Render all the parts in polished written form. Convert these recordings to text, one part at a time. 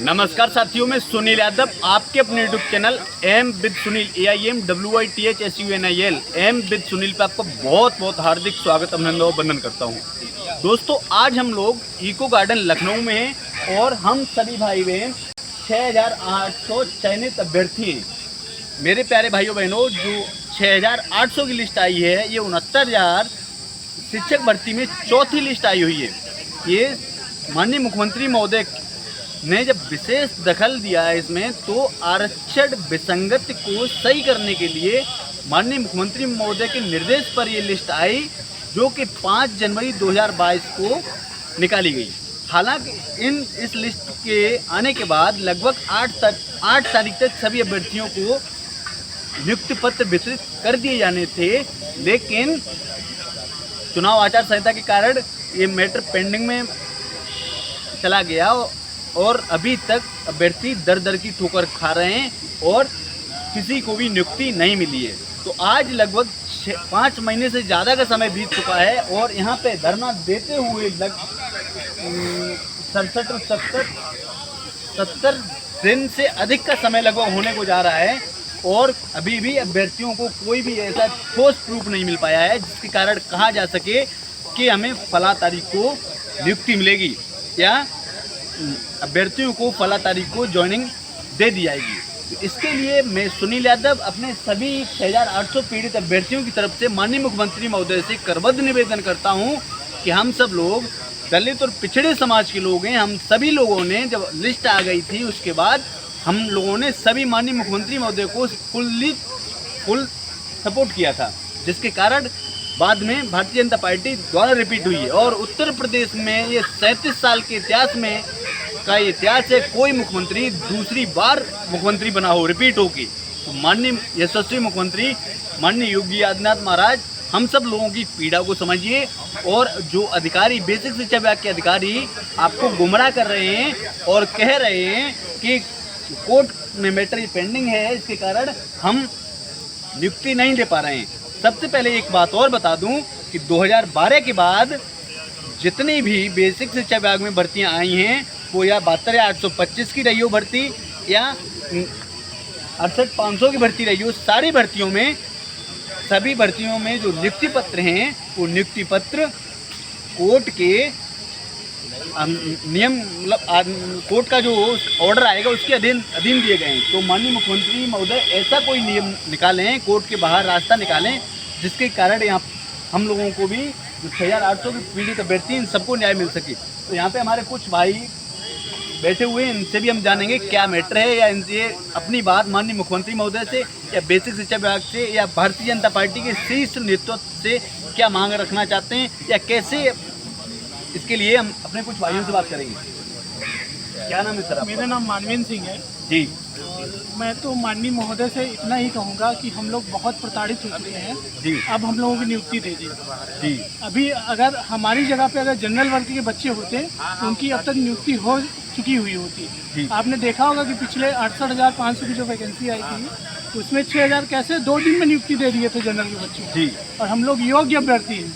नमस्कार साथियों, मैं सुनील यादव आपके अपने YouTube channel aim with Sunil AIMWITHSUNIL aim with Sunil पे आपका बहुत बहुत हार्दिक स्वागत अभिनंदन और वंदन करता हूं। दोस्तों, आज हम लोग इको गार्डन लखनऊ में हैं और हम सभी भाई बहन 6800 चयनित अभ्यर्थी हैं। मेरे प्यारे भाइयों बहनों, जो 6800 की लिस्ट आई है, ये 69,000 शिक्षक भर्ती में चौथी लिस्ट आई हुई है। ये माननीय मुख्यमंत्री महोदय ने जब विशेष दखल दिया है इसमें, तो आरक्षण विसंगति को सही करने के लिए माननीय मुख्यमंत्री महोदय के निर्देश पर ये लिस्ट आई, जो कि 5 जनवरी 2022 को निकाली गई। हालांकि इस लिस्ट के आने के बाद लगभग 8 तारीख तक सभी अभ्यर्थियों को नियुक्ति पत्र वितरित कर दिए जाने थे, लेकिन चुनाव आचार संहिता के कारण ये मैटर पेंडिंग में चला गया और अभी तक अभ्यर्थी दर दर की ठोकर खा रहे हैं और किसी को भी नियुक्ति नहीं मिली है। तो आज लगभग 5 महीने से ज़्यादा का समय बीत चुका है और यहाँ पे धरना देते हुए 70 दिन से अधिक का समय लगभग होने को जा रहा है और अभी भी अभ्यर्थियों को कोई भी ऐसा ठोस प्रूफ नहीं मिल पाया है जिसके कारण कहा जा सके कि हमें फला तारीख को नियुक्ति मिलेगी या अभ्यर्थियों को फला तारीख को ज्वाइनिंग दे दी जाएगी। तो इसके लिए मैं सुनील यादव अपने सभी 6800 पीड़ित अभ्यर्थियों की तरफ से माननीय मुख्यमंत्री महोदय से करबद्ध निवेदन करता हूं कि हम सब लोग दलित और पिछड़े समाज के लोग हैं। हम सभी लोगों ने जब लिस्ट आ गई थी, उसके बाद हम लोगों ने सभी माननीय मुख्यमंत्री महोदय को फुल सपोर्ट किया था, जिसके कारण बाद में भारतीय जनता पार्टी द्वारा रिपीट हुई है। और उत्तर प्रदेश में ये 37 साल के इतिहास में का इतिहास है, कोई मुख्यमंत्री दूसरी बार मुख्यमंत्री बना हो रिपीट हो के। तो माननीय यशस्वी मुख्यमंत्री माननीय योगी आदित्यनाथ महाराज, हम सब लोगों की पीड़ा को समझिए और जो अधिकारी बेसिक शिक्षा विभाग के अधिकारी आपको गुमराह कर रहे हैं और कह रहे हैं कि कोर्ट में मैटर पेंडिंग है, इसके कारण हम नियुक्ति नहीं दे पा रहे हैं। सबसे पहले एक बात और बता दूं कि 2012 के बाद जितनी भी बेसिक शिक्षा विभाग में भर्तियां आई हैं, वो या 72,825 की रही हो भर्ती या 68,500 की भर्ती रही हो, सारी भर्तियों में सभी भर्तियों में जो नियुक्ति पत्र हैं, वो नियुक्ति पत्र कोर्ट के नियम मतलब कोर्ट का जो ऑर्डर आएगा उसके अधीन दिए गए हैं। तो माननीय मुख्यमंत्री महोदय ऐसा कोई नियम निकालें, कोर्ट के बाहर रास्ता निकालें, जिसके कारण यहाँ हम लोगों को भी जो 6800 की पीड़ित अभ्यर्थी इन सबको न्याय मिल सके। तो यहाँ पे हमारे कुछ भाई बैठे हुए हैं, इनसे भी हम जानेंगे क्या मैटर है, या इनसे अपनी बात माननीय मुख्यमंत्री महोदय से या बेसिक शिक्षा विभाग से या भारतीय जनता पार्टी के शीर्ष नेतृत्व से क्या मांग रखना चाहते हैं या कैसे, इसके लिए हम अपने कुछ भाइयों से बात करेंगे। क्या नाम है सर आपका? मेरा नाम मानवेंद्र सिंह है जी। और मैं तो माननीय महोदय से इतना ही कहूँगा कि हम लोग बहुत प्रताड़ित हो चुके हैं जी। अब हम लोगों की नियुक्ति दे दी जी। अभी अगर हमारी जगह पे अगर जनरल वर्ग के बच्चे होते तो उनकी अब तक नियुक्ति हो चुकी हुई होती। आपने देखा होगा कि पिछले 68,500 की जो वैकेंसी आई थी, उसमें 6,000 कैसे 2 दिन में नियुक्ति दे दिए थे जनरल के बच्चों को, और हम लोग योग्य अभ्यर्थी हैं।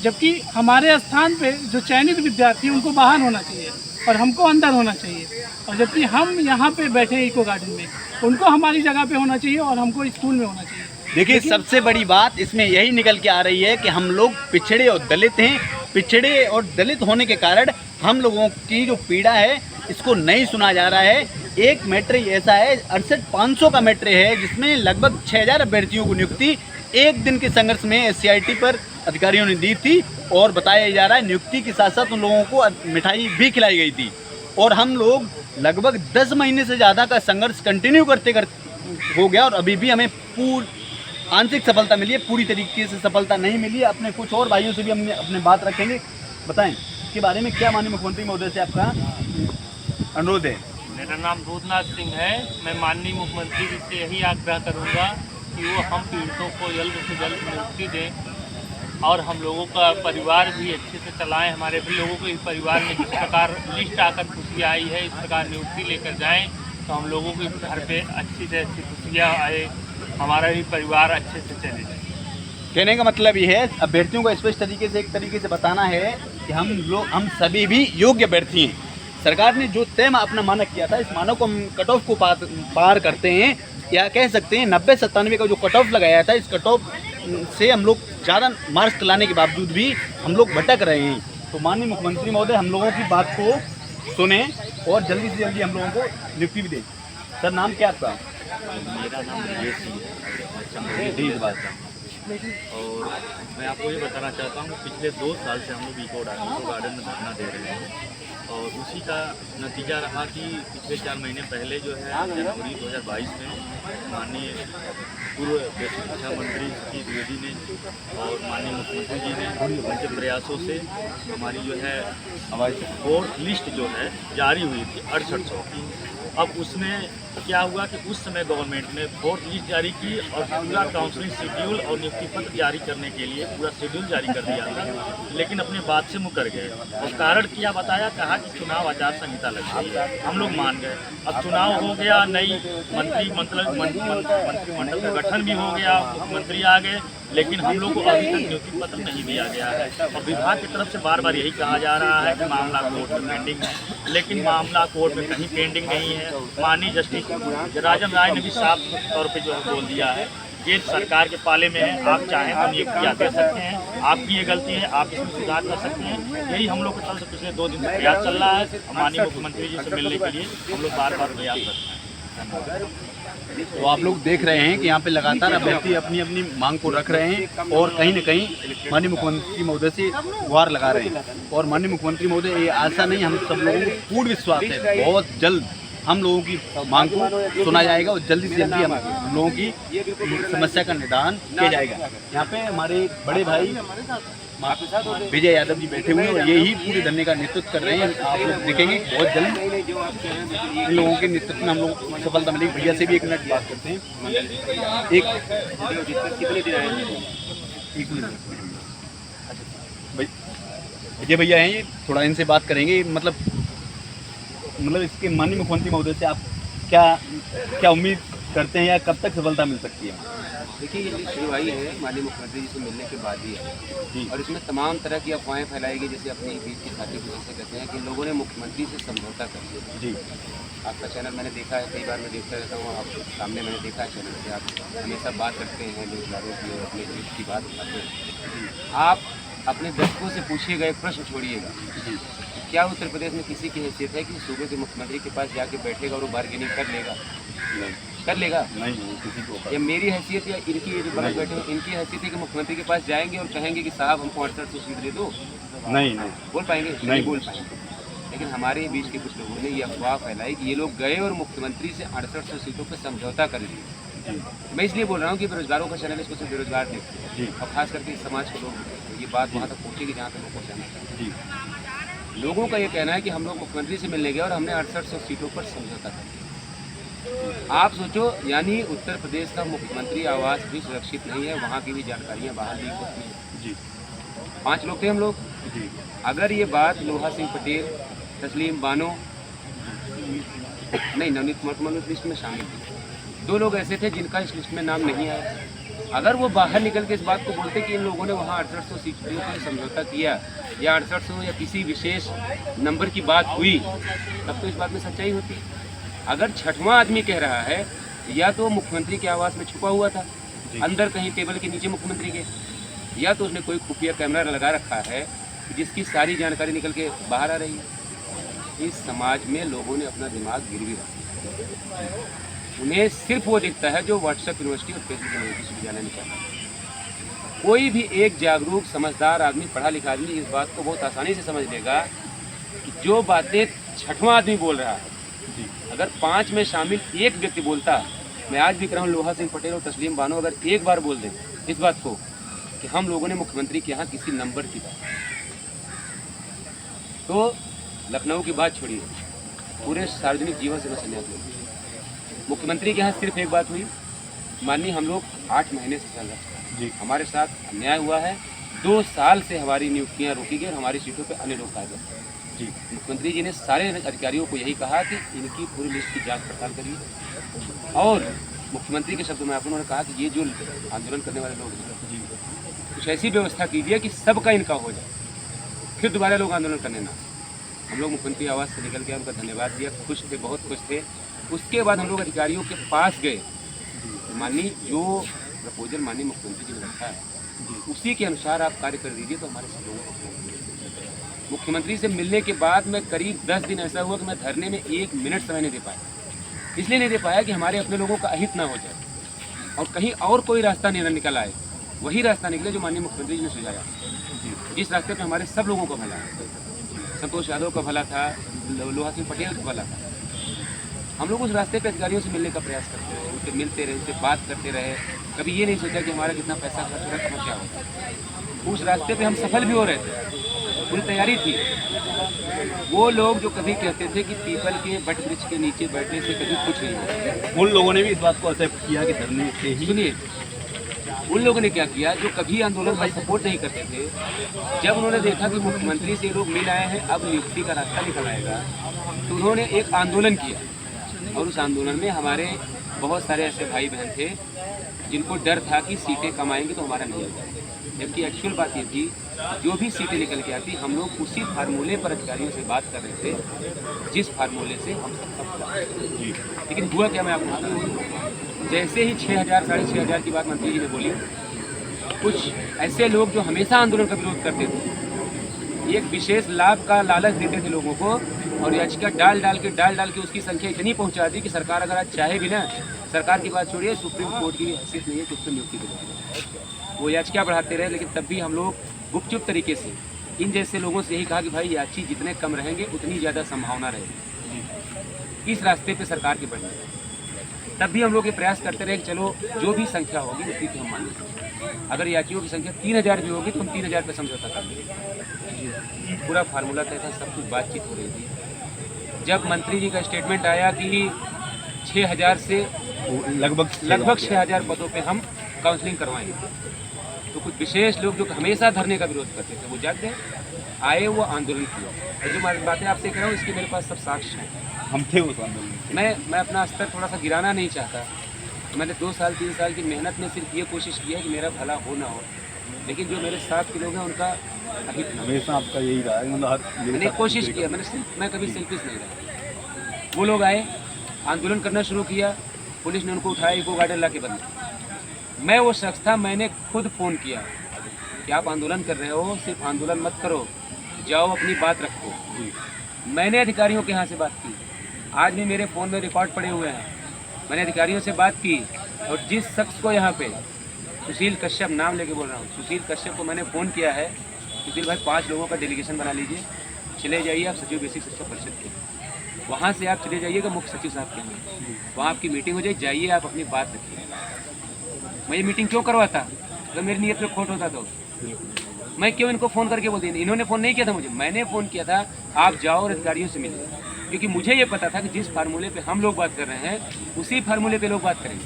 जबकि हमारे स्थान पे जो चयनित विद्यार्थी उनको बाहर होना चाहिए और हमको अंदर होना चाहिए, और जबकि हम यहाँ पे बैठे इको गार्डन में, उनको हमारी जगह पे होना चाहिए और हमको स्कूल में होना चाहिए। देखिए, सबसे बड़ी बात इसमें यही निकल के आ रही है कि हम लोग पिछड़े और दलित हैं। पिछड़े और दलित होने के कारण हम लोगों की जो पीड़ा है इसको नहीं सुना जा रहा है। एक मैटर ऐसा है, 68,500 का मैटर है, जिसमें लगभग 6,000 अभ्यर्थियों को नियुक्ति एक दिन के संघर्ष में SCIT पर अधिकारियों ने दी थी और बताया जा रहा है नियुक्ति के साथ साथ उन लोगों को मिठाई भी खिलाई गई थी। और हम लोग लगभग 10 महीने से ज़्यादा का संघर्ष कंटिन्यू करते हो गया और अभी भी हमें आंशिक सफलता मिली है, पूरी तरीके से सफलता नहीं मिली है। अपने कुछ और भाइयों से भी हम अपने बात रखेंगे। बताएं इसके बारे में क्या माननीय मुख्यमंत्री महोदय से आपका अनुरोध है? मेरा नाम दूधनाथ सिंह है। मैं माननीय मुख्यमंत्री जी से यही आग्रह करूंगा कि वो हम पीड़ितों को जल्द से जल्द नियुक्ति दें और हम लोगों का परिवार भी अच्छे से चलाएं। हमारे भी लोगों के परिवार में जिस प्रकार लिस्ट आकर खुशियाँ आई है, इस प्रकार नियुक्ति लेकर जाएं तो हम लोगों के घर पे अच्छी से अच्छी खुशियाँ आए, हमारा भी परिवार अच्छे से चले जाए। कहने का मतलब ये है, अभ्यर्थियों को स्पष्ट तरीके से एक तरीके से बताना है कि हम सभी भी योग्य अभ्यर्थी हैं। सरकार ने जो तय अपना मानक किया था, इस मानक को हम कट ऑफ को पार करते हैं, या कह सकते हैं 90-97 का जो कट ऑफ लगाया था, इस कट ऑफ से हम लोग ज़्यादा मार्क्स लाने के बावजूद भी हम लोग भटक रहे हैं। तो माननीय मुख्यमंत्री महोदय हम लोगों की बात को सुने और जल्दी से जल्दी हम लोगों को नियुक्ति भी दें। सर नाम क्या आपका? मेरा नाम ब्रजेश सिंह है, जी इस बात का। और मैं आपको ये बताना चाहता हूँ कि पिछले 2 साल से हम लोग इको गार्डन में धरना दे रहे हैं और उसी का नतीजा रहा कि पिछले 4 महीने पहले जो है जनवरी 2022 में माननीय पूर्व शिक्षा मंत्री श्री द्विवेदी ने और माननीय मुख्यमंत्री जी ने उनके प्रयासों से हमारी जो है फोर्थ लिस्ट जो है जारी हुई थी 6800 की। अब उसमें क्या हुआ कि उस समय गवर्नमेंट ने फोर्थ लिस्ट जारी की और पूरा काउंसलिंग शेड्यूल और नियुक्ति पत्र जारी करने के लिए पूरा शेड्यूल जारी कर दिया था, लेकिन अपने बात से मुकर गए और कारण क्या बताया, कहा कि चुनाव आचार संहिता लग गई है। हम लोग मान गए। अब चुनाव हो गया, नई मंत्रिमंडल का गठन भी हो गया, मुख्यमंत्री आ गए, लेकिन हम लोग को अभी तक नियुक्ति पत्र नहीं दिया गया है और विभाग की तरफ से बार बार यही कहा जा रहा है कि मामला कोर्ट में पेंडिंग है, लेकिन मामला कोर्ट में कहीं पेंडिंग नहीं है। माननीय जस्टिस राजन राय ने भी साफ तौर पे जो है बोल दिया है, ये सरकार के पाले में है, आप चाहें तो नियुक्तियाँ दे सकते हैं, आपकी ये गलती है, आप इसमें सुधार कर सकते हैं। यही हम लोग की तरफ से पिछले 2 दिन से प्रयास चल रहा है। माननीय मुख्यमंत्री जी से मिलने के लिए हम लोग बार बार प्रयास करते हैं। तो आप लोग देख रहे हैं कि यहाँ पे लगातार अभ्यर्थी अपनी अपनी मांग को रख रहे हैं और कहीं न कहीं माननीय मुख्यमंत्री महोदय से गुहार लगा रहे हैं। और माननीय मुख्यमंत्री महोदय ये आशा नहीं, हम सब लोगों को पूर्ण विश्वास है बहुत जल्द हम लोगों की मांग को सुना जाएगा और जल्दी से जल्दी हम लोगों की समस्या का निदान किया जाएगा। यहाँ पे हमारे बड़े भाई विजय यादव जी बैठे हुए हैं और यही पूरे धरने का नेतृत्व कर रहे हैं। आप लोग देखेंगे बहुत जल्द इन लोगों के नेतृत्व में हम लोग सफलता मिलेगी। भैया से भी 1 मिनट बात करते हैं। एक मिनट विजय भैया हैं ये, थोड़ा इनसे बात करेंगे। मतलब इसके माननीय मुख्यमंत्री महोदय से आप क्या उम्मीद करते हैं या कब तक सफलता मिल सकती है? देखिए, ये लिस्ट जो आई है माननीय मुख्यमंत्री जी से मिलने के बाद ही है और इसमें तमाम तरह की अफवाहें फैलाई गई, जैसे अपनी बीच की साथी को जैसे कहते हैं कि लोगों ने मुख्यमंत्री से समझौता कर लिया। जी, आपका चैनल मैंने देखा है, कई बार मैं देखता रहता हूँ, आप सामने मैंने देखा है चैनल से, आप हमेशा बात करते हैं बेरोजगारों की और अपने देश की बात करते हैं। आप अपने दर्शकों से पूछिएगा, एक प्रश्न छोड़िएगा, क्या उत्तर प्रदेश में किसी की हैसियत है कि सूबे के मुख्यमंत्री के पास जाके बैठेगा और वो बार्गेनिंग कर लेगा? कर लेगा? नहीं, किसी को। या मेरी हैसियत या इनकी, ये जो बगल बैठे हैं, इनकी हैसियत है कि मुख्यमंत्री के पास जाएंगे और कहेंगे कि साहब हमको 6800 सीट दे दो? नहीं बोल पाएंगे? नहीं बोल पाएंगे। लेकिन हमारे बीच के कुछ लोगों ने ये अफवाह फैलाई कि ये लोग गए और मुख्यमंत्री से 6800 सीटों पर समझौता कर लिए। मैं इसलिए बोल रहा हूँ कि बेरोजगारों का चैनल इसको सिर्फ बेरोजगार देखते हैं और खास करके इस समाज के लोग, ये बात वहाँ तक पहुँचेगी जहाँ तक लोग पहुँचाना चाहते हैं। लोगों का ये कहना है कि हम लोग मुख्यमंत्री से मिलने गए और हमने 6800 सीटों पर समझौता कर लिया। आप सोचो, यानी उत्तर प्रदेश का मुख्यमंत्री आवास भी सुरक्षित नहीं है, वहाँ की भी जानकारियाँ बाहर लीक होती हैं। जी, 5 लोग थे हम लोग। जी, अगर ये बात लोहा सिंह पटेल, तस्लीम बानो, नहीं नवनीत मनु इस लिस्ट में शामिल थे, 2 लोग ऐसे थे जिनका इस लिस्ट में नाम नहीं आया। अगर वो बाहर निकल के इस बात को बोलते कि इन लोगों ने वहाँ 6800 सीटों पर समझौता किया या 6800 या किसी विशेष नंबर की बात हुई, तब तो इस बात में सच्चाई होती। अगर 6वां आदमी कह रहा है, या तो मुख्यमंत्री के आवास में छुपा हुआ था अंदर कहीं टेबल के नीचे मुख्यमंत्री के, या तो उसने कोई खुफिया कैमरा लगा रखा है जिसकी सारी जानकारी निकल के बाहर आ रही है। इस समाज में लोगों ने अपना दिमाग गिरवी रखा है। उन्हें सिर्फ वो दिखता है जो व्हाट्सएप यूनिवर्सिटी और फेसबुक यूनिवर्सिटी विश्वविद्यालय में चल रहा है। कोई भी एक जागरूक समझदार आदमी, पढ़ा लिखा आदमी इस बात को बहुत आसानी से समझ लेगा कि जो बातें 6वां आदमी बोल रहा है, अगर 5 में शामिल एक व्यक्ति बोलता, मैं आज भी कह रहा हूँ लोहा सिंह पटेल और तस्लीम बानो अगर एक बार बोल दें इस बात को कि हम लोगों ने मुख्यमंत्री के यहाँ किसी नंबर की बात, तो लखनऊ की बात छोड़िए, पूरे सार्वजनिक जीवन से मैं संन्यास लूँगा। मुख्यमंत्री के यहाँ सिर्फ एक बात हुई, माननीय हम लोग 8 महीने से चल रहे हैं, हमारे साथ अन्याय हुआ है, 2 साल से हमारी नियुक्तियाँ रोकी गई और हमारी सीटों पे अन्य लोग आए गए। मुख्यमंत्री जी ने सारे अधिकारियों को यही कहा कि इनकी पूरी लिस्ट की जांच पड़ताल करिए और मुख्यमंत्री के शब्दों में उन्होंने कहा कि ये जो आंदोलन करने वाले लोग हैं, कुछ ऐसी व्यवस्था कीजिए कि सबका इनका हो जाए, फिर दोबारा लोग आंदोलन करने ना। हम लोग मुख्यमंत्री आवास से निकल के उनका धन्यवाद दिया, खुश थे, बहुत खुश थे। उसके बाद हम लोग अधिकारियों के पास गए, माननीय जो प्रपोजल माननीय मुख्यमंत्री जी ने रखा है उसी के अनुसार आप कार्य कर दीजिए तो हमारे सब लोगों को। मुख्यमंत्री से मिलने के बाद मैं करीब 10 दिन ऐसा हुआ कि मैं धरने में 1 मिनट समय नहीं दे पाया। इसलिए नहीं दे पाया कि हमारे अपने लोगों का अहित ना हो जाए और कहीं और कोई रास्ता नहीं निकल आए। वही रास्ता निकले जो माननीय मुख्यमंत्री जी ने सुझाया, जिस रास्ते पे हमारे सब लोगों का भला है। संतोष यादव का भला था, लोहा सिंह पटेल का भला था। हम लोग उस रास्ते पे अधिकारियों से मिलने का प्रयास करते रहे, उनसे मिलते रहे, उनसे बात करते रहे। कभी ये नहीं सोचा कि हमारा कितना पैसा खर्च हो रहा है, कहाँ क्या होता। उस रास्ते पे हम सफल भी हो रहे थे, पूरी तैयारी थी। वो लोग जो कभी कहते थे कि पीपल के बट वृक्ष के नीचे बैठने से कभी कुछ नहीं होता, उन लोगों ने भी इस बात को एक्सेप्ट किया कि धरने से ही। सुनिए, उन लोगों ने क्या किया जो कभी आंदोलन का सपोर्ट नहीं करते थे, जब उन्होंने देखा कि मुख्यमंत्री से लोग मिल आए हैं, अब नियुक्ति का रास्ता निकल आएगा, तो उन्होंने एक आंदोलन किया। और उस आंदोलन में हमारे बहुत सारे ऐसे भाई बहन थे जिनको डर था कि सीटें कम आएंगी तो हमारा नहीं होगा। जबकि एक्चुअल बात ये थी, जो भी सीटें निकल के आती हम लोग उसी फार्मूले पर अधिकारियों से बात कर रहे थे जिस फार्मूले से हम सब। लेकिन हुआ क्या, मैं आपको बताऊँ, जैसे ही 6,000 साढ़े 6,000 की बात मंत्री जी ने बोली, कुछ ऐसे लोग जो हमेशा आंदोलन का विरोध करते थे, एक विशेष लाभ का लालच देते थे लोगों को और याचिका डाल डाल के उसकी संख्या इतनी पहुंचा दी कि सरकार अगर आज चाहे भी ना, सरकार की बात छोड़िए, सुप्रीम कोर्ट की हैसियत नहीं है कि उसको नियुक्ति दिलाए। वो याचिका बढ़ाते रहे, लेकिन तब भी हम लोग गुपचुप तरीके से इन जैसे लोगों से यही कहा कि भाई याची जितने कम रहेंगे उतनी ज़्यादा संभावना रहेगी इस रास्ते पे सरकार के बढ़ने। तब भी हम लोग ये प्रयास करते रहे कि चलो जो भी संख्या होगी उसी की हम मानेंगे। अगर याचियों की संख्या 3,000 भी होगी तो हम 3,000 पे समझौता कर लेंगे। पूरा फार्मूला तय था, सब कुछ बातचीत हो रही थी। जब मंत्री जी का स्टेटमेंट आया कि 6,000 से लगभग 6,000 पदों पे हम काउंसलिंग करवाएंगे, तो कुछ विशेष लोग जो हमेशा धरने का विरोध करते थे वो जाग गए, आए, वो आंदोलन किया। जो बातें आपसे कह रहा हूँ इसके मेरे पास सब साक्ष्य हैं। हम थे उस आंदोलन में। मैं अपना स्तर थोड़ा सा गिराना नहीं चाहता। मैंने 2 साल 3 साल की मेहनत में सिर्फ ये कोशिश की है कि मेरा भला हो ना हो, लेकिन जो मेरे साथ के लोग हैं उनका अहित ना हो। हमेशा आपका यही रहा है, मतलब मैंने कोशिश किया, मैं कभी सेल्फिश नहीं रहा। वो लोग आए, आंदोलन करना शुरू किया, पुलिस ने उनको उठाया, इको गार्डन ला के बंद। मैं वो शख्स था, मैंने खुद फ़ोन किया कि आप आंदोलन कर रहे हो, सिर्फ आंदोलन मत करो, जाओ अपनी बात रखो। मैंने अधिकारियों के यहाँ से बात की, आज भी मेरे फ़ोन में रिकॉर्ड पड़े हुए हैं। मैंने अधिकारियों से बात की और जिस शख्स को यहाँ पे सुशील कश्यप, नाम लेके बोल रहा हूँ, सुशील कश्यप को मैंने फ़ोन किया है, सुशील भाई 5 लोगों का डेलीगेशन बना लीजिए, चले जाइए आप सचिव बेसिक शिक्षा परिषद के, वहाँ से आप चले जाइएगा मुख्य सचिव साहब के यहाँ, वहाँ आपकी मीटिंग हो जाए, जाइए आप अपनी बात रखिए। मैं ये मीटिंग क्यों करवाता अगर मेरी नीयत में खोट होता तो? मैं क्यों इनको फ़ोन करके बोल दी? इन्होंने फ़ोन नहीं किया था मुझे, मैंने फ़ोन किया था आप जाओ और अधिकारियों से मिलिए, क्योंकि मुझे ये पता था कि जिस फार्मूले पे हम लोग बात कर रहे हैं उसी फार्मूले पे लोग बात करेंगे।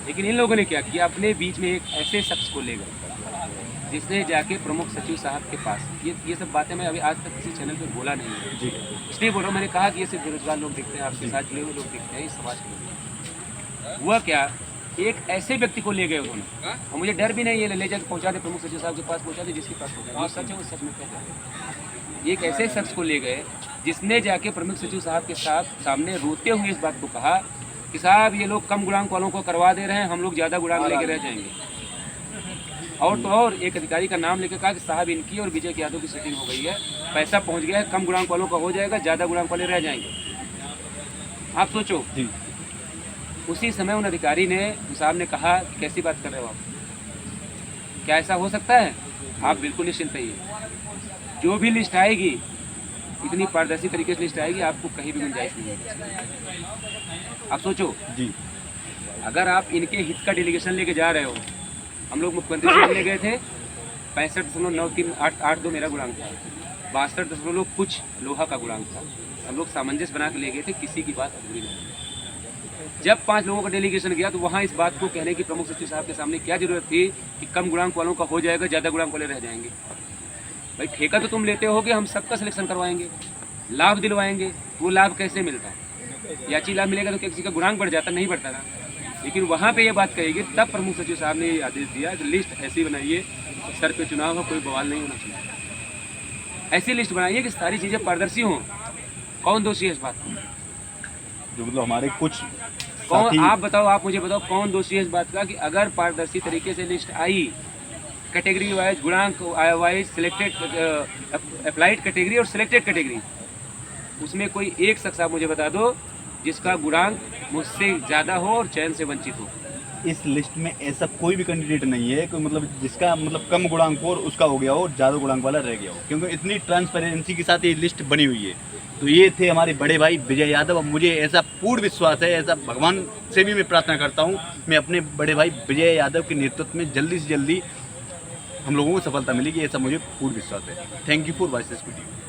लेकिन इन लोगों ने क्या किया, अपने बीच में एक ऐसे शख्स को ले गए जिसने जाके प्रमुख सचिव साहब के पास, ये सब बातें मैं अभी आज तक किसी चैनल पर बोला नहीं है जी, इसलिए बोल रहा हूँ। मैंने कहा कि ये सिर्फ बेरोजगार लोग दिखते हैं, आपके साथ जुड़े हुए लोग दिखते हैं, इस समाज के लोग। हुआ क्या, एक ऐसे व्यक्ति को ले गए उन्होंने, और मुझे डर भी नहीं है, ले जाकर पहुंचा दे, प्रमुख सचिव साहब के पास पहुंचा दे, जिसके पास पहुंचा जो सच है वो सच में क्या है। एक ऐसे शख्स को ले गए जिसने जाके प्रमुख सचिव साहब के सामने रोते हुए इस बात को कहा कि साहब ये लोग कम गुणांक वालों को करवा दे रहे हैं, हम लोग ज़्यादा गुणांक लेके रह जाएंगे। और तो और एक अधिकारी का नाम लेकर कहा कि साहब इनकी और विजय यादव की सेटिंग हो गई है, पैसा पहुँच गया है, कम गुणांक वालों का हो जाएगा, ज़्यादा गुणांक वाले रह जाएंगे। आप सोचो, उसी समय उन अधिकारी ने, साहब ने कहा कि कैसी बात कर रहे हो आप, क्या ऐसा हो सकता है? आप बिल्कुल निश्चिंत रहिए, जो भी लिस्ट आएगी इतनी पारदर्शी तरीके से लिस्ट आएगी, आपको कहीं भी गुंजाइश नहीं है। आप सोचो जी, अगर आप इनके हित का डेलीगेशन लेके जा रहे हो, हम लोग मुख्यमंत्री से मिलने गए थे, 65.9382 मेरा गुणांक था, 62 कुछ लोहा का गुणांक था। हम लोग सामंजस्य बना के ले गए थे, किसी की बात अधूरी नहीं। जब 5 लोगों का डेलीगेशन गया तो वहाँ इस बात को कहने की प्रमुख सचिव साहब के सामने क्या जरूरत थी कि कम गुणांक वालों का हो जाएगा, ज़्यादा गुणांक वाले रह जाएंगे। भाई ठेका तो तुम लेते होगे, हम सबका सिलेक्शन करवाएंगे, लाभ दिलवाएंगे, वो लाभ कैसे मिलता? याची लाभ मिलेगा तो किसी का गुणांक बढ़ जाता, नहीं बढ़ता ना। लेकिन वहाँ पे ये बात कहेगी, तब प्रमुख सचिव साहब ने ये आदेश दिया कि लिस्ट ऐसी बनाइए, सर पे चुनाव हो, कोई बवाल नहीं होना चाहिए। ऐसी लिस्ट बनाइए कि सारी चीज़ें पारदर्शी हों। कौन दोषी है इस बात को? जो मतलब हमारे कुछ कौन, साथी आप बताओ, आप मुझे बताओ कौन दोषी है इस बात का कि अगर पारदर्शी तरीके से लिस्ट आई, कैटेगरी वाइज, गुणांक वाइज, सिलेक्टेड अप्लाइड कैटेगरी और सिलेक्टेड कैटेगरी, उसमें कोई एक शख्स आप मुझे बता दो जिसका गुणांक मुझसे ज़्यादा हो और चयन से वंचित हो। इस लिस्ट में ऐसा कोई भी कैंडिडेट नहीं है कोई मतलब जिसका मतलब कम गुणांक हो और उसका हो गया हो और ज़्यादा गुणांक वाला रह गया हो, क्योंकि इतनी ट्रांसपेरेंसी के साथ ये लिस्ट बनी हुई है। तो ये थे हमारे बड़े भाई विजय यादव। अब मुझे ऐसा पूर्ण विश्वास है, ऐसा भगवान से भी मैं प्रार्थना करता हूँ, मैं अपने बड़े भाई विजय यादव के नेतृत्व में जल्दी से जल्दी हम लोगों को सफलता मिलेगी, ऐसा मुझे पूर्ण विश्वास है। Thank you for watching this video.